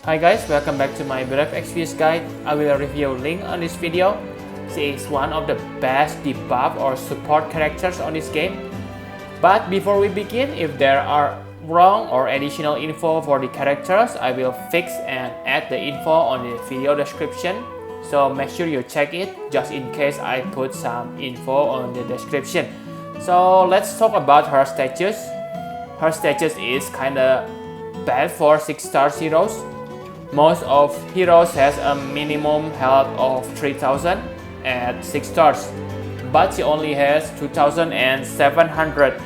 Hi guys, welcome back to my Brief Experience Guide. I will review Ling on this video. She is one of the best debuff or support characters on this game. But before we begin, if there are wrong or additional info for the characters, I will fix and add the info on the video description. So make sure you check it just in case I put some info on the description. So let's talk about her status. Her status is kinda bad for 6-star heroes. Most of heroes has a minimum health of 3000 at 6 stars, but she only has 2700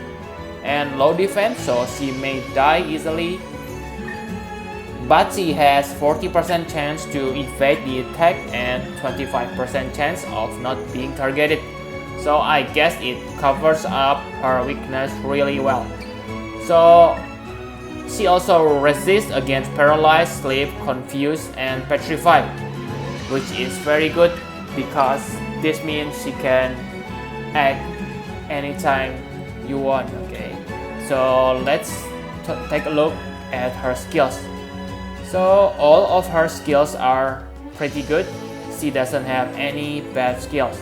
and low defense, so she may die easily. But she has 40% chance to evade the attack and 25% chance of not being targeted. So I guess it covers up her weakness really well. So she also resists against paralyzed, sleep, confused, and petrified, which is very good because this means she can act anytime you want. Okay, so let's take a look at her skills. So all of her skills are pretty good. She doesn't have any bad skills.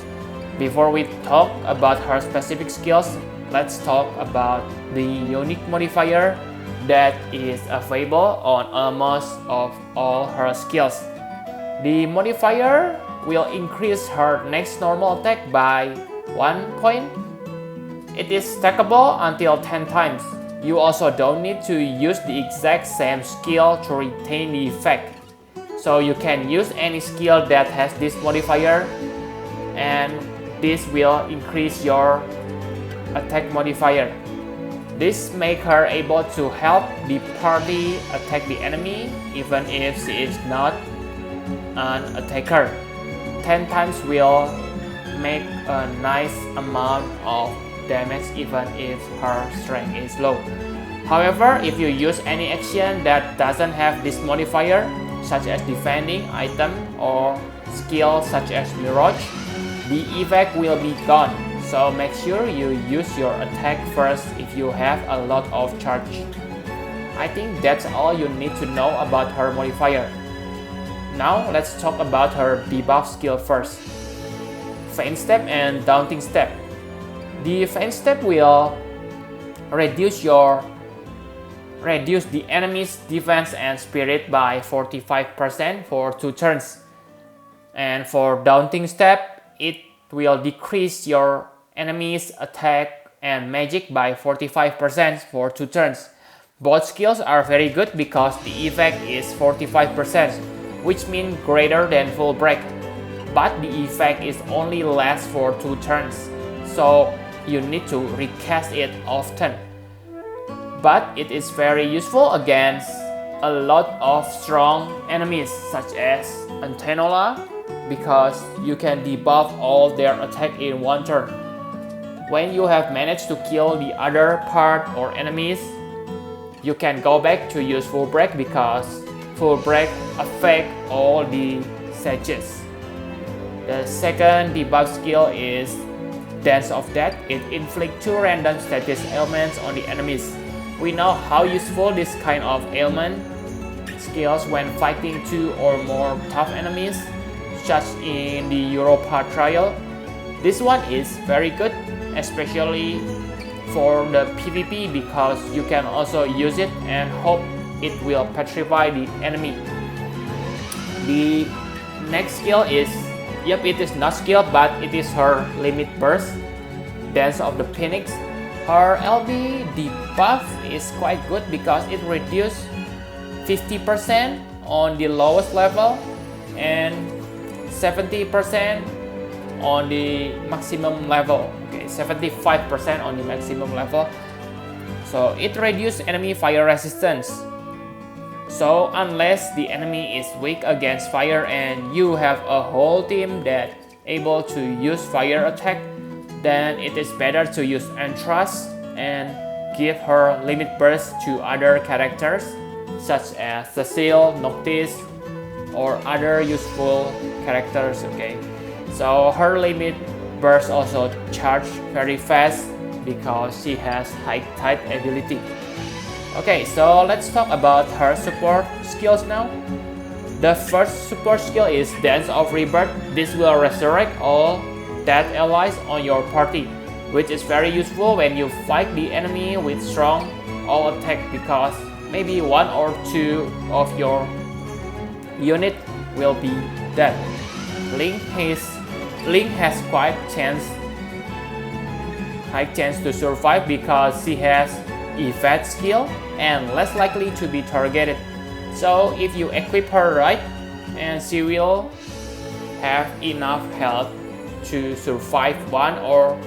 Before we talk about her specific skills, let's talk about the unique modifier that is available on almost of all her skills. The modifier will increase her next normal attack by 1 point. It is stackable until 10 times. You also don't need to use the exact same skill to retain the effect. So you can use any skill that has this modifier, and this will increase your attack modifier. This makes her able to help the party attack the enemy even if she is not an attacker. 10 times will make a nice amount of damage even if her strength is low. However, if you use any action that doesn't have this modifier, such as defending item or skill such as Mirage, the effect will be gone. So make sure you use your attack first if you have a lot of charge. I think that's all you need to know about her modifier. Now let's talk about her debuff skill first. Feint Step and Daunting Step. The Feint Step will reduce the enemy's defense and spirit by 45% for 2 turns. And for Daunting Step, it will decrease your enemy's attack and magic by 45% for 2 turns. Both skills are very good because the effect is 45%, which means greater than full break. But the effect is only lasts for 2 turns, so you need to recast it often. But it is very useful against a lot of strong enemies such as Antenola, because you can debuff all their attack in 1 turn. When you have managed to kill the other part or enemies, you can go back to use full break because full break affects all the sages. The second debuff skill is Dance of Death. It inflicts 2 random status ailments on the enemies. We know how useful this kind of ailment skills when fighting 2 or more tough enemies, such in the Europa trial. This one is very good, especially for the PvP, because you can also use it and hope it will petrify the enemy. The next skill is, it is not skill, but it is her limit burst, Dance of the Phoenix. Her LB debuff is quite good because it reduces 50% on the lowest level and 70% on the maximum level. Okay, 75% on the maximum level. So it reduces enemy fire resistance. So unless the enemy is weak against fire and you have a whole team that able to use fire attack, then it is better to use Entrust and give her limit burst to other characters such as Cecile, Noctis, or other useful characters. Okay, so her limit burst also charge very fast because she has high tide ability. Okay, so let's talk about her support skills now. The first support skill is Dance of Rebirth. This will resurrect all dead allies on your party, which is very useful when you fight the enemy with strong all attack, because maybe one or two of your unit will be dead. Ling has quite high chance to survive because she has evade skill and less likely to be targeted. So if you equip her right, and she will have enough health to survive one or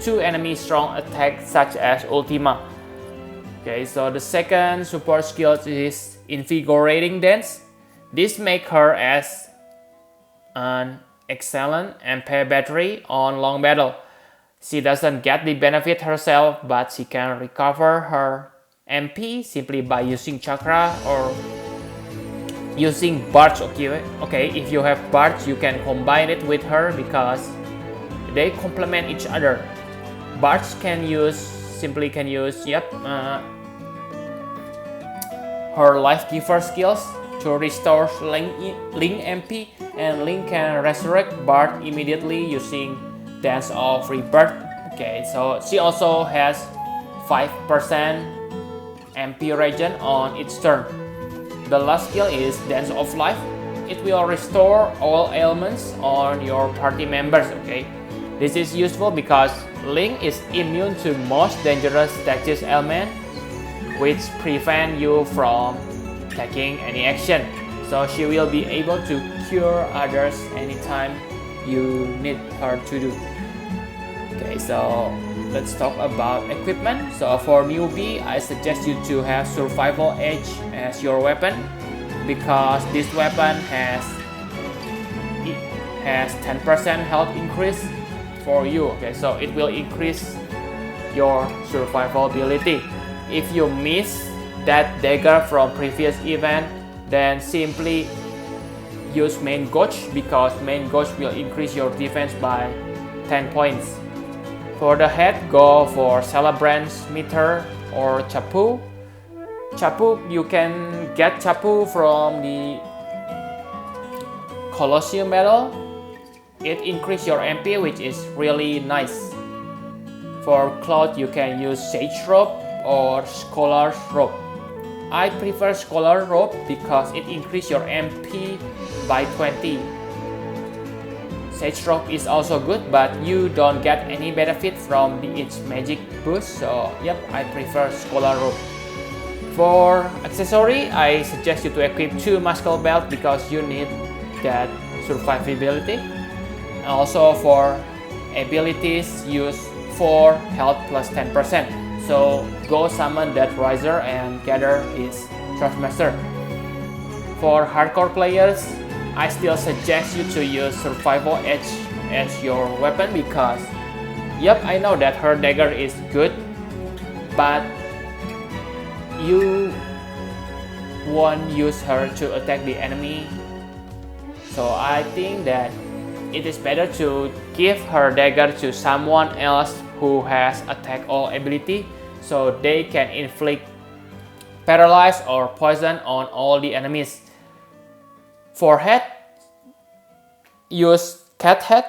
two enemy strong attacks such as Ultima. Okay, so the second support skill is Invigorating Dance. This makes her as an excellent MP battery on long battle. She doesn't get the benefit herself, but she can recover her MP simply by using chakra or using barge. Okay, if you have barge, you can combine it with her because they complement each other. Barge can use her life giver skills to restore Ling MP, and Ling can resurrect Bard immediately using Dance of Rebirth. Okay, so she also has 5% MP regen on each turn. The last skill is Dance of Life. It will restore all ailments on your party members. Okay, this is useful because Ling is immune to most dangerous status ailment, which prevent you from taking any action. So she will be able to cure others anytime you need her to do. Okay, so let's talk about equipment. So for newbie, I suggest you to have Survival Edge as your weapon, because this weapon has 10% health increase for you. Okay, so it will increase your survivability. If you miss that dagger from previous event, then simply use Main Gauge, because Main Gauge will increase your defense by 10 points. For the head, go for Celebrant's Meter or Chapu. You can get Chapu from the Colosseum Medal. It increases your MP, which is really nice. For cloth, you can use Sage Robe or Scholar's Robe. I prefer Scholar Robe because it increases your MP by 20. Sage Robe is also good, but you don't get any benefit from its magic boost, so yep, I prefer Scholar Robe. For accessory, I suggest you to equip 2 Muscle Belt because you need that survivability. And also for abilities, use 4 health plus 10%. So go summon that Riser and gather his Trustmaster. For hardcore players, I still suggest you to use Survival Edge as your weapon because, yep, I know that her dagger is good, but you won't use her to attack the enemy. So I think that it is better to give her dagger to someone else who has attack all ability, so they can inflict paralyze or poison on all the enemies. For head, use Cat Head.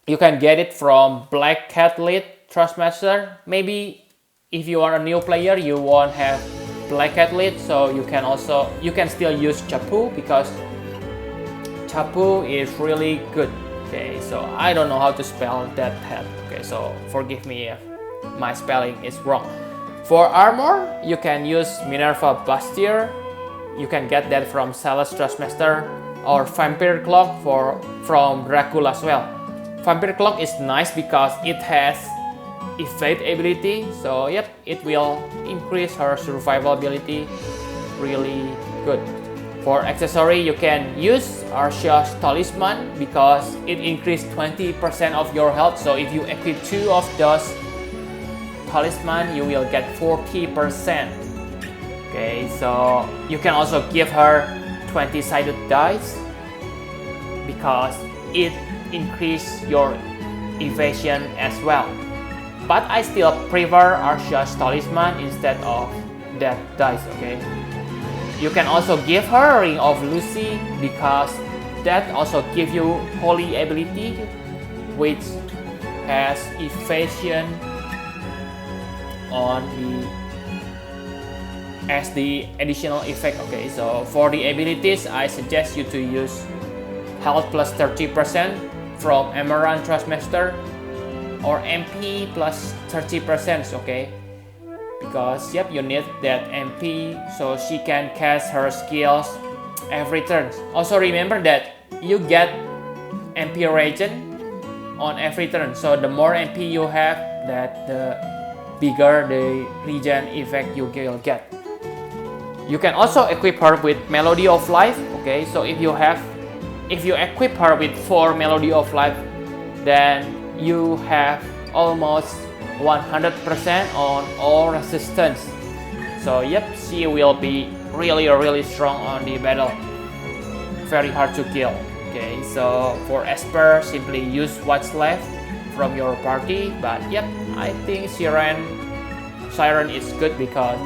You can get it from Black Cat Lead Trustmaster. Maybe if you are a new player, you won't have Black Cat Lead, so you can still use Chapu because Chapu is really good. Okay, so I don't know how to spell that head. Okay, so forgive me if my spelling is wrong. For armor, you can use Minerva Bustier. You can get that from Salus Trustmaster, or Vampire Cloak from Dracula as well. Vampire Cloak is nice because it has evade ability, so yep, it will increase her survivability really good. For accessory, you can use Arcia's Talisman because it increases 20% of your health, so if you equip 2 of those talisman, you will get 40%. Okay, so you can also give her 20-sided dice because it increases your evasion as well. But I still prefer Arcia's Talisman instead of that dice, okay? You can also give her Ring of Lucy because that also gives you Holy ability, which has evasion on the as the additional effect, okay? So for the abilities, I suggest you to use health plus 30% from Emerald Trustmaster or MP plus 30%, okay? Because yep, you need that MP so she can cast her skills every turn. Also remember that you get MP regen on every turn, so the more MP you have, that the bigger the regen effect you will get. You can also equip her with Melody of Life, okay? So if you equip her with 4 Melody of Life, then you have almost 100% on all resistance. So yep, she will be really strong on the battle. Very hard to kill. Okay, so for Esper, simply use what's left from your party. But yep, I think Siren is good because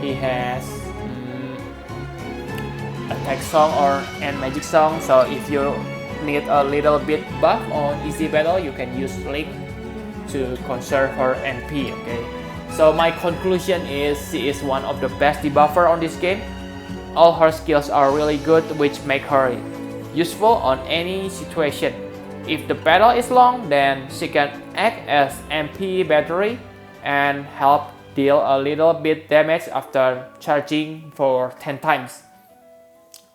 he has attack song and magic song. So if you need a little bit buff on easy battle, you can use Ling to conserve her NP, okay? So my conclusion is she is one of the best debuffer on this game. All her skills are really good, which make her useful on any situation. If the battle is long, then she can act as MP battery and help deal a little bit damage after charging for 10 times.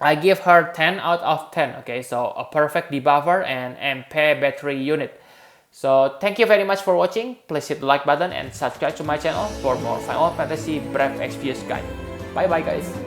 I give her 10 out of 10, okay? So a perfect debuffer and MP battery unit. So thank you very much for watching. Please hit the like button and subscribe to my channel for more Final Fantasy Brave Exvius guide. Bye bye guys.